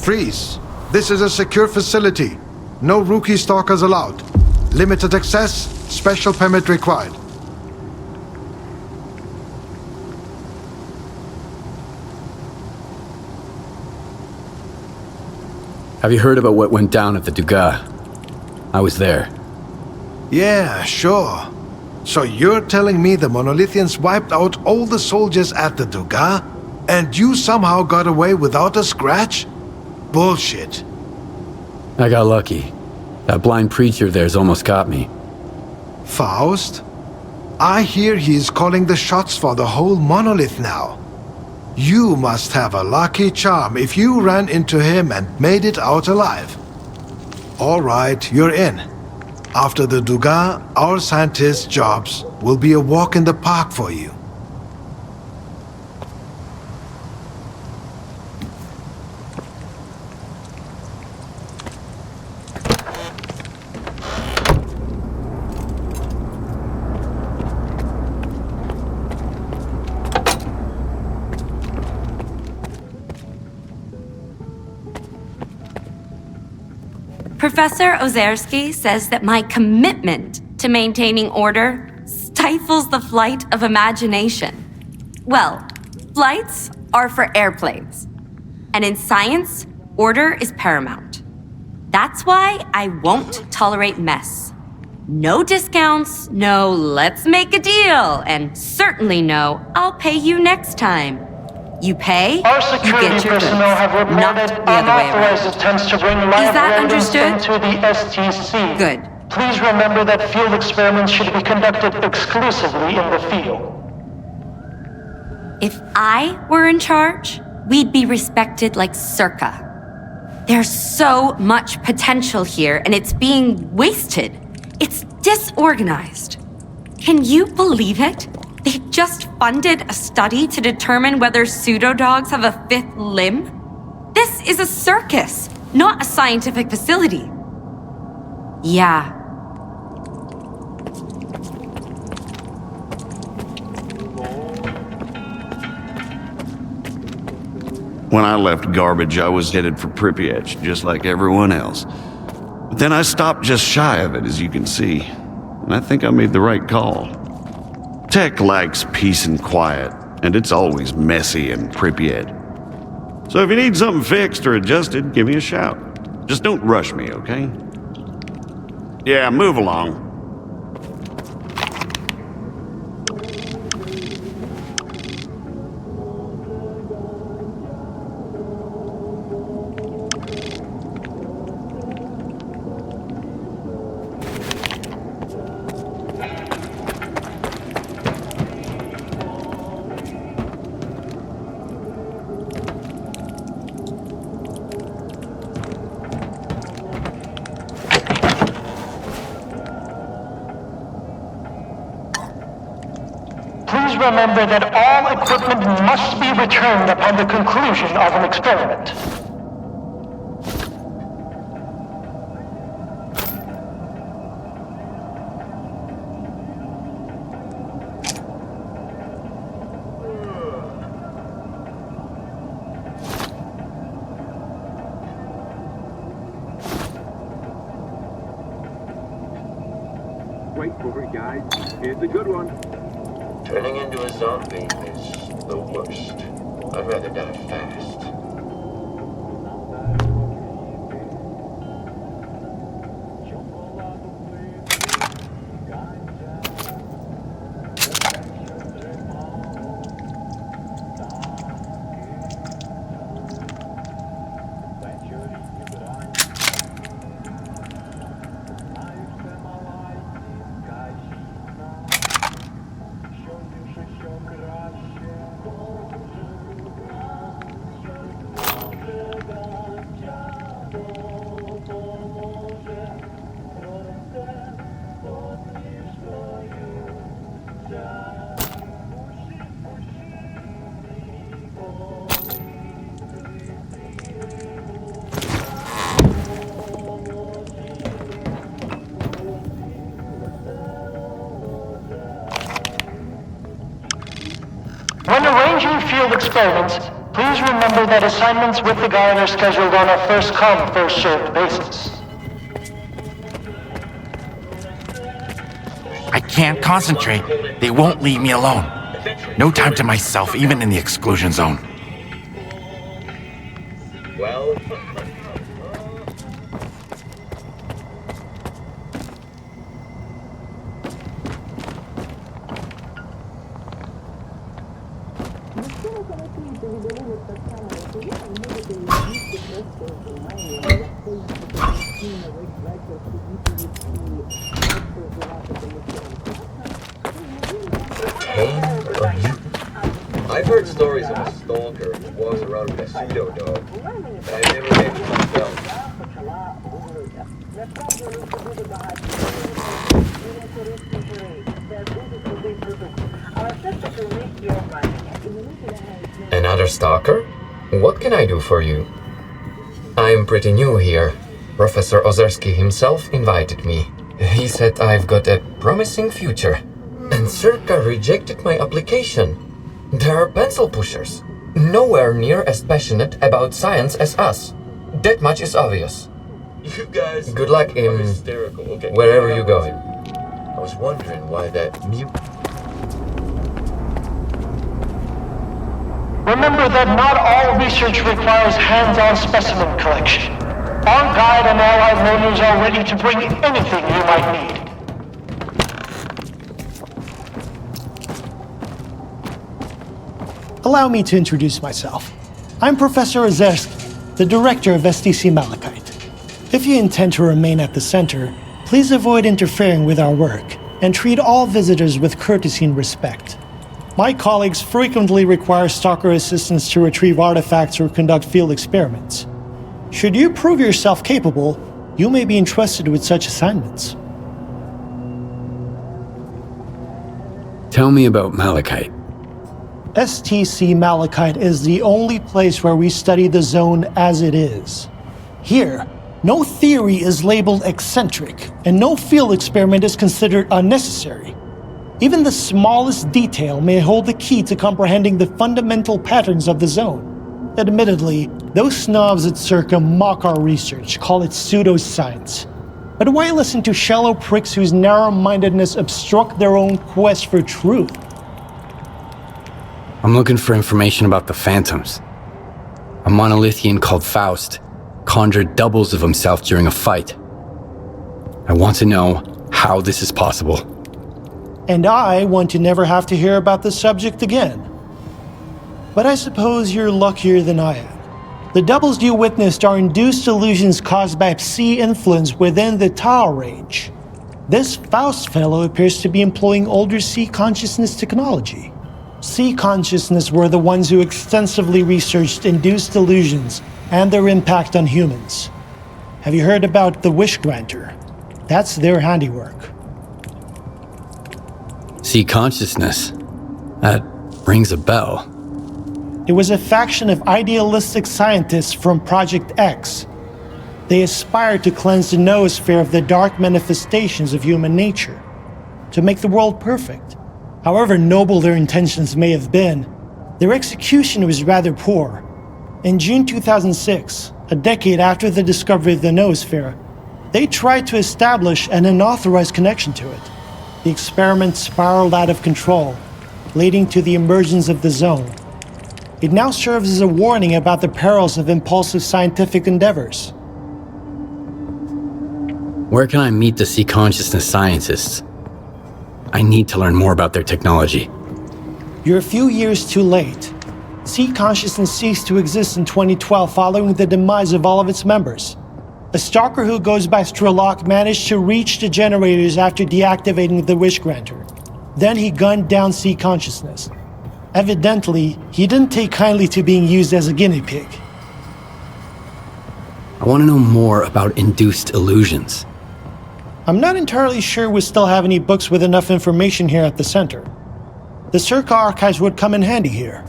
Freeze. This is a secure facility. No rookie stalkers allowed. Limited access, special permit required. Have you heard about what went down at the Dugas? I was there. Yeah, sure. So you're telling me the Monolithians wiped out all the soldiers at the Dugas, and you somehow got away without a scratch? Bullshit. I got lucky. That blind preacher there's almost got me. Faust? I hear he's calling the shots for the whole monolith now. You must have a lucky charm if you ran into him and made it out alive. All right, you're in. After the Dugas, our scientists' jobs will be a walk in the park for you. Professor Ozersky says that my commitment to maintaining order stifles the flight of imagination. Well, flights are for airplanes. And in science, order is paramount. That's why I won't tolerate mess. No discounts, no let's make a deal, and certainly no I'll pay you next time. You pay, Our you security get your goods, personnel have not reported the other way unauthorized around. attempts to bring live that rodents understood? into the STC. Good. Please remember that field experiments should be conducted exclusively in the field. If I were in charge, we'd be respected like Circa. There's so much potential here, and it's being wasted. It's disorganized. Can you believe it? They just funded a study to determine whether pseudo-dogs have a fifth limb? This is a circus, not a scientific facility. Yeah. When I left Garbage, I was headed for Pripyat, just like everyone else. But then I stopped just shy of it, as you can see. And I think I made the right call. Tech likes peace and quiet, and it's always messy in Pripyat. So if you need something fixed or adjusted, give me a shout. Just don't rush me, okay? Yeah, move along. Please remember that all equipment must be returned upon the conclusion of an experiment. Wait for it, guys. Here's a good one. Turning into a zombie is the worst. I'd rather die fast. When arranging field experiments, Please remember that assignments with the guard are scheduled on a first-come, first-served basis. I can't concentrate. They won't leave me alone. No time to myself, even in the exclusion zone. Well, I've heard stories of a stalker who walks around with a pseudo-dog, but I've never met one myself. Another stalker? What can I do for you? I'm pretty new here. Professor Ozersky himself invited me. He said I've got a promising future. And Circa rejected my application. They are pencil pushers. Nowhere near as passionate about science as us. That much is obvious. You guys... Good luck in... hysterical. Okay. Wherever you're going. I was wondering why that mute... Remember that not all research requires hands-on specimen collection. Our guide and allied learners are ready to bring anything you might need. Allow me to introduce myself. I'm Professor Ozersky, the director of STC Malachite. If you intend to remain at the center, please avoid interfering with our work and treat all visitors with courtesy and respect. My colleagues frequently require stalker assistance to retrieve artifacts or conduct field experiments. Should you prove yourself capable, you may be entrusted with such assignments. Tell me about Malachite. STC Malachite is the only place where we study the zone as it is. Here, no theory is labeled eccentric, and no field experiment is considered unnecessary. Even the smallest detail may hold the key to comprehending the fundamental patterns of the zone. Admittedly, those snobs at Circa mock our research, call it pseudoscience. But why listen to shallow pricks whose narrow-mindedness obstruct their own quest for truth? I'm looking for information about the Phantoms. A monolithian called Faust conjured doubles of himself during a fight. I want to know how this is possible. And I want to never have to hear about the subject again. But I suppose you're luckier than I am. The doubles you witnessed are induced illusions caused by Psi influence within the Tau range. This Faust fellow appears to be employing older Psi consciousness technology. Psi consciousness were the ones who extensively researched induced illusions and their impact on humans. Have you heard about the Wish Granter? That's their handiwork. See consciousness. That rings a bell. It was a faction of idealistic scientists from Project X. They aspired to cleanse the noosphere of the dark manifestations of human nature, to make the world perfect. However noble their intentions may have been, their execution was rather poor. In June 2006, a decade after the discovery of the noosphere, they tried to establish an unauthorized connection to it. The experiment spiraled out of control, leading to the emergence of the zone. It now serves as a warning about the perils of impulsive scientific endeavors. Where can I meet the Sea Consciousness scientists? I need to learn more about their technology. You're a few years too late. Sea Consciousness ceased to exist in 2012 following the demise of all of its members. A stalker who goes by Strelok managed to reach the generators after deactivating the Wish Granter. Then he gunned down Sea Consciousness. Evidently, he didn't take kindly to being used as a guinea pig. I want to know more about induced illusions. I'm not entirely sure we still have any books with enough information here at the center. The Circa archives would come in handy here.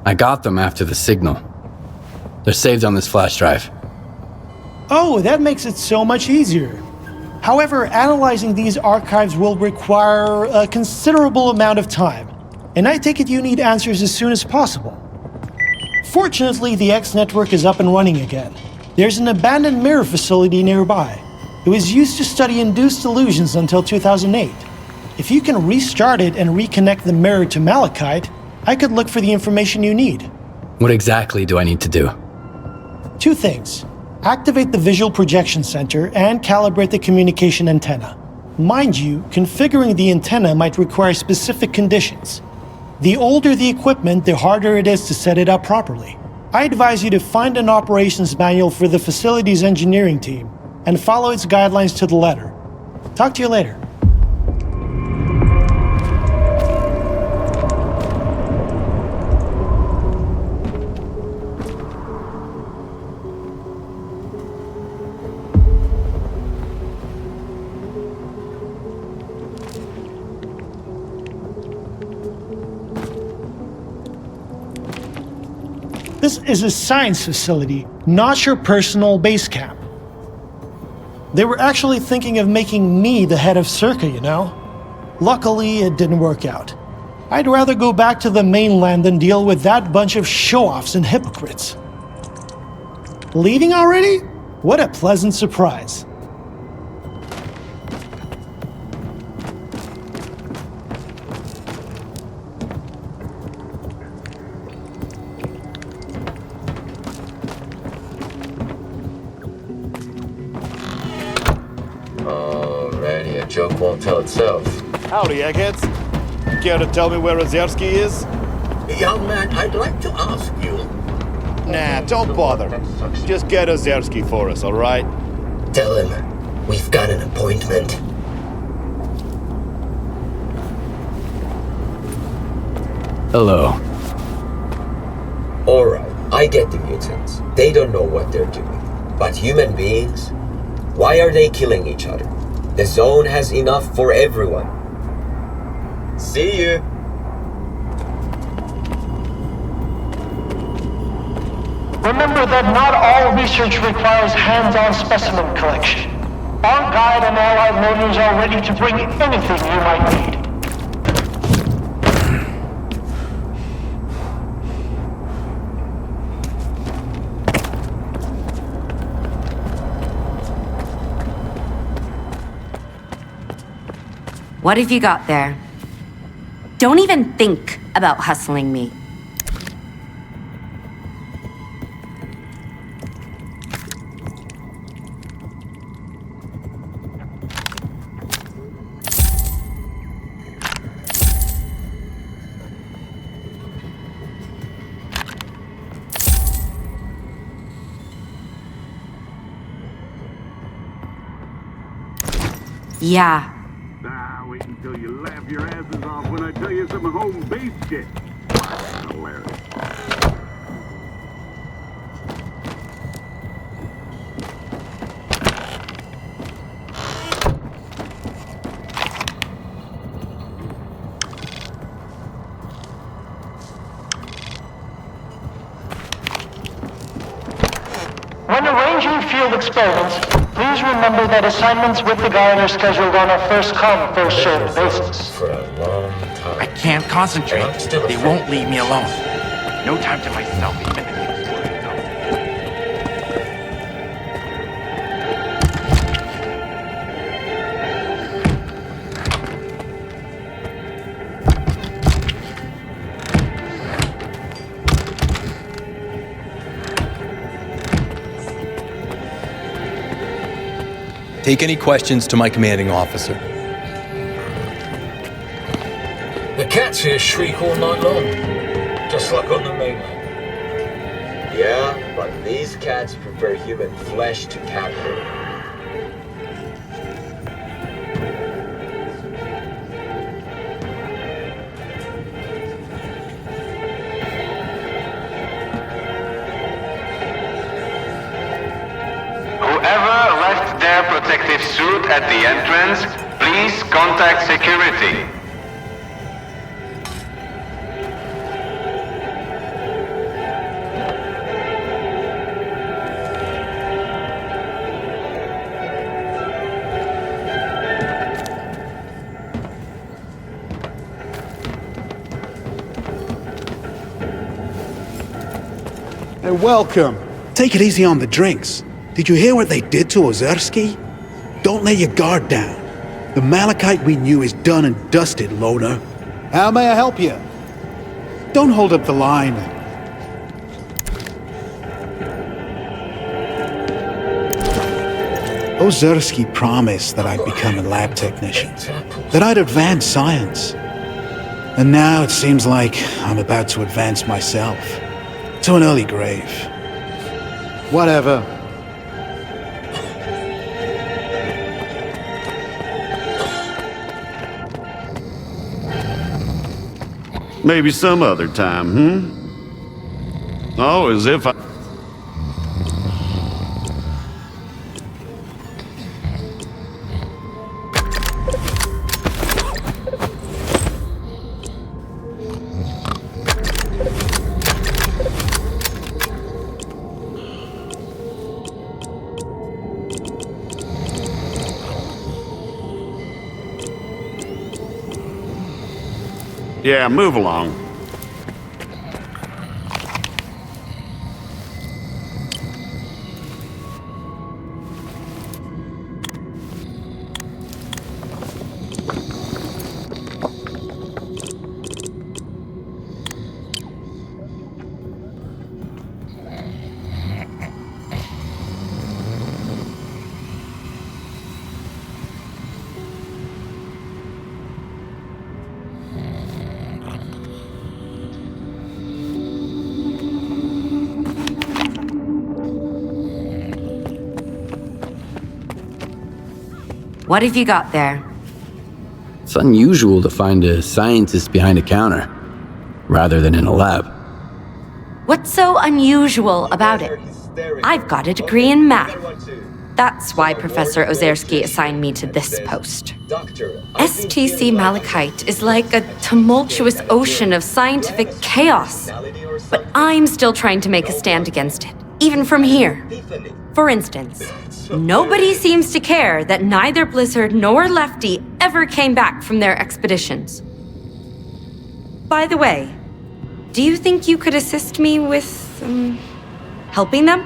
I got them after the signal. They're saved on this flash drive. Oh, that makes it so much easier. However, analyzing these archives will require a considerable amount of time, and I take it you need answers as soon as possible. Fortunately, the X network is up and running again. There's an abandoned mirror facility nearby. It was used to study induced illusions until 2008. If you can restart it and reconnect the mirror to Malachite, I could look for the information you need. What exactly do I need to do? Two things. Activate the visual projection center and calibrate the communication antenna. Mind you, configuring the antenna might require specific conditions. The older the equipment, the harder it is to set it up properly. I advise you to find an operations manual for the facility's engineering team and follow its guidelines to the letter. Talk to you later. This is a science facility, not your personal base camp. They were actually thinking of making me the head of Circa, you know? Luckily, it didn't work out. I'd rather go back to the mainland than deal with that bunch of show-offs and hypocrites. Leaving already? What a pleasant surprise. Alrighty, a joke won't tell itself. Howdy, eggheads. Care to tell me where Ozersky is? Young man, I'd like to ask you. Nah, don't bother. Just get Ozersky for us, alright? Tell him we've got an appointment. Hello. Alright, I get the mutants. They don't know what they're doing. But human beings? Why are they killing each other? The zone has enough for everyone. See you. Remember that not all research requires hands-on specimen collection. Our guide and allied loaders are ready to bring anything you might need. What have you got there? Don't even think about hustling me. Yeah. Wait until you laugh your asses off when I tell you some home base shit. Hilarious. When arranging field experiments, please remember that assignments with the guide are scheduled on a first-come, first-served basis. For a long time. I can't concentrate. I'm still They won't leave me alone. No time to myself, even in the Take any questions to my commanding officer. The cats here shriek all night long, just like on the mainland. Yeah, but these cats prefer human flesh to capture. Whoever left their protective suit at the entrance, please contact security. Hey, welcome. Take it easy on the drinks. Did you hear what they did to Ozersky? Don't let your guard down. The Malachite we knew is done and dusted, loner. How may I help you? Don't hold up the line. Ozersky promised that I'd become a lab technician, that I'd advance science. And now it seems like I'm about to advance myself. To an early grave. Whatever. Maybe some other time, Oh, as if I... Yeah, move along. What have you got there? It's unusual to find a scientist behind a counter, rather than in a lab. What's so unusual about it? I've got a degree in math. That's why Professor Ozersky assigned me to this post. STC Malachite is like a tumultuous ocean of scientific chaos. But I'm still trying to make a stand against it, even from here. For instance, nobody seems to care that neither Blizzard nor Lefty ever came back from their expeditions. By the way, do you think you could assist me with, helping them?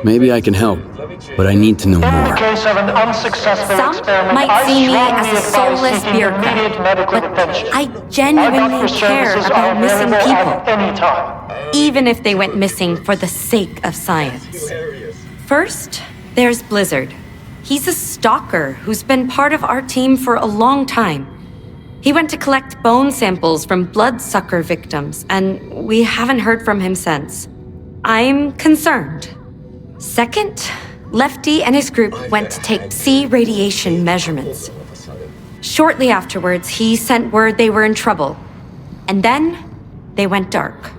Maybe I can help, but I need to know more. Some might see me as a soulless bureaucrat, but I genuinely care about missing people, even if they went missing for the sake of science. First, there's Blizzard. He's a stalker who's been part of our team for a long time. He went to collect bone samples from bloodsucker victims, and we haven't heard from him since. I'm concerned. Second, Lefty and his group went to take Psi radiation measurements. Shortly afterwards, he sent word they were in trouble. And then, they went dark.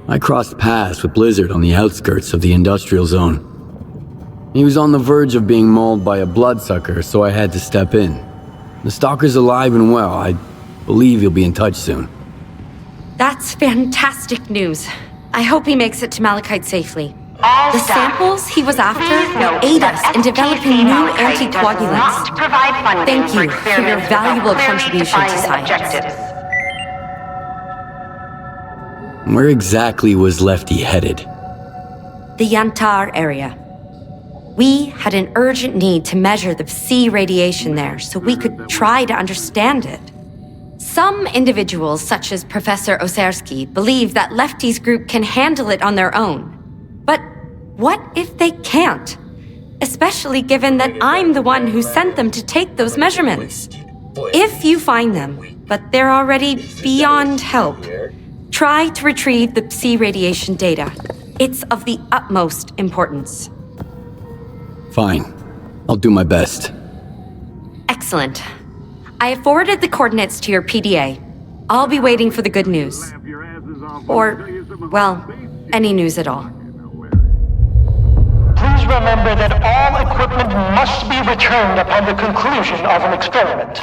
I crossed paths with Blizzard on the outskirts of the industrial zone. He was on the verge of being mauled by a bloodsucker, so I had to step in. The stalker's alive and well. I believe he'll be in touch soon. That's fantastic news. I hope he makes it to Malachite safely. The samples he was after will aid us in developing new anticoagulants. Thank you for your valuable contribution to science. Where exactly was Lefty headed? The Yantar area. We had an urgent need to measure the Psi radiation there so we could try to understand it. Some individuals, such as Professor Ozersky, believe that Lefty's group can handle it on their own. But what if they can't? Especially given that I'm the one who sent them to take those measurements. If you find them, but they're already beyond help, try to retrieve the Psi radiation data. It's of the utmost importance. Fine. I'll do my best. Excellent. I have forwarded the coordinates to your PDA. I'll be waiting for the good news. Or, well, any news at all. Please remember that all equipment must be returned upon the conclusion of an experiment.